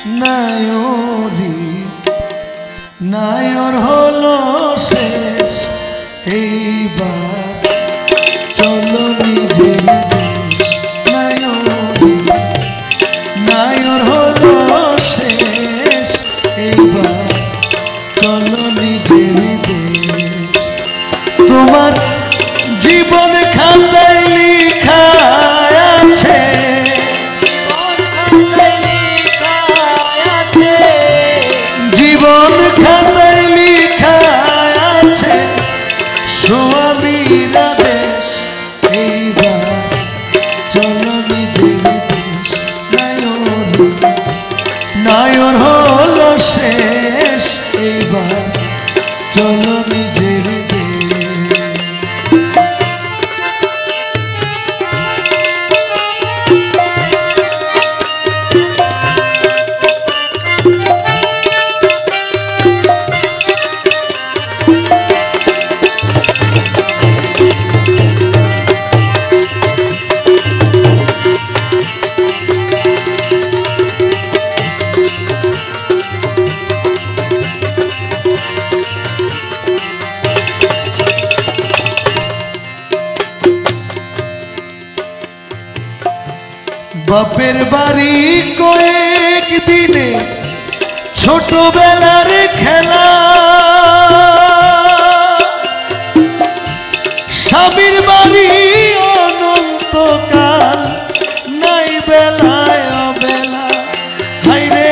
নায়রি নায়র হলো শেষ এইবার চলো নিজের দেশ। নায়রি নায়র হলো শেষ এইবার চলো নিজের দেশ। তোমার জীবন খাতায় লেখা আছে, জীবন খাতায় লেখা আছে সোয়ামীরা দেশ এইবার চলো নিজের দেশ। নায়রি নায়র হলো শেষ এইবার চলো নিজের দেশ। বাপের বাড়ি কয়েক দিনে ছোটবেলার খেলা, স্বামীর বাড়ি অনন্তকাল নাই বেলায় অবেলা, হাইরে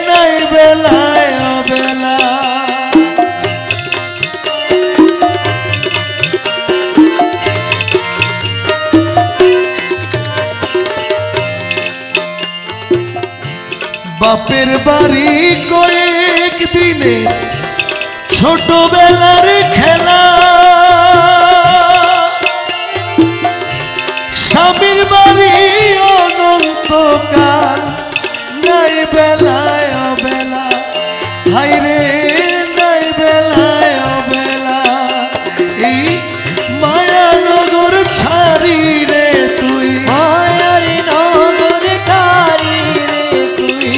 নাই বেলায় অবেলা। বাপের বাড়ি কয়েক দিনে ছোটবেলার খেলা, স্বামীর বাড়ি অনন্তকাল নাই বেলায় অবেলা, হাইরে নাই বেলায় অবেলা। এই মায়ানগর ছাড়ি রে তুই, মায়ার নগর ছাড়ি রে তুই,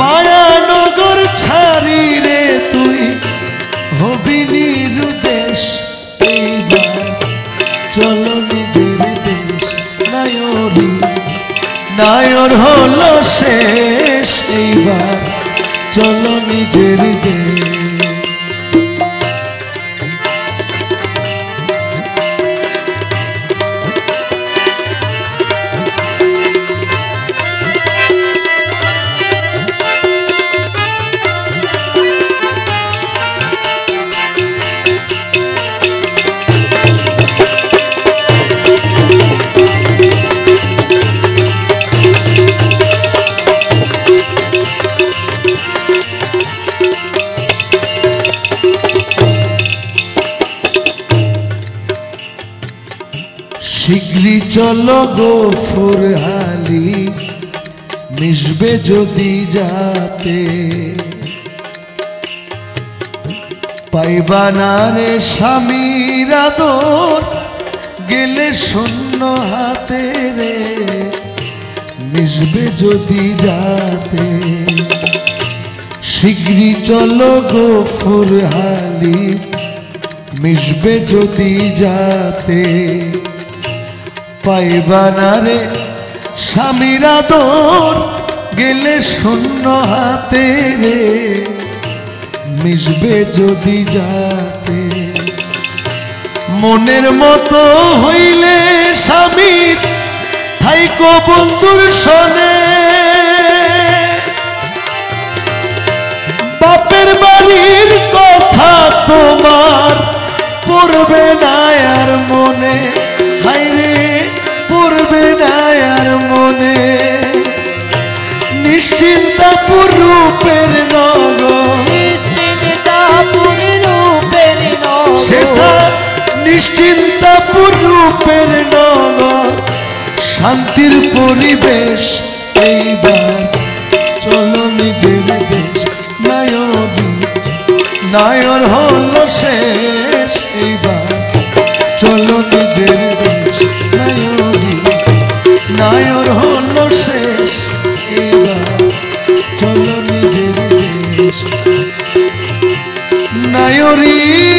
মায়ানগর ছাড়ি রে তুই হবি নিরুদেশ এইবার চলো নিজের দেশ। নায়রি নায়র হলো শেষ এইবার চলো নিজের দেশ। শীঘ্রই চলো গফুর হালি মিশবে যদি যাতে, পাইবা না রে স্বামীর আদর গেলে শূন্য হাতে রে মিশবে যদি যাতে। শীঘ্রই চলো গফুর হালি মিশবে যদি যাতে, পাইবা না রে স্বামীর আদর গেলে শূন্য হাতে রে মিশবে যদি যাতে। মনের মতো হইলে স্বামীর থাইকো বন্ধুর শোনে, বাপের বাড়ির কথা তোমার পড়বে না আর মনে, হাইরে পড়বে না আর মনে। নিশ্চিন্তাপুর রূপের নগর, নিশ্চিন্তাপুর রূপের নগর, সেটা নিশ্চিন্তাপুর রূপের নগর শান্তির পরিবেশ এইবার চলো নিজের দেশ। নায়রি নায়র হলো শেষ এইবার চলো নিজের দেশ। নায়রি নায়র হলো শেষ এইবার মায়রি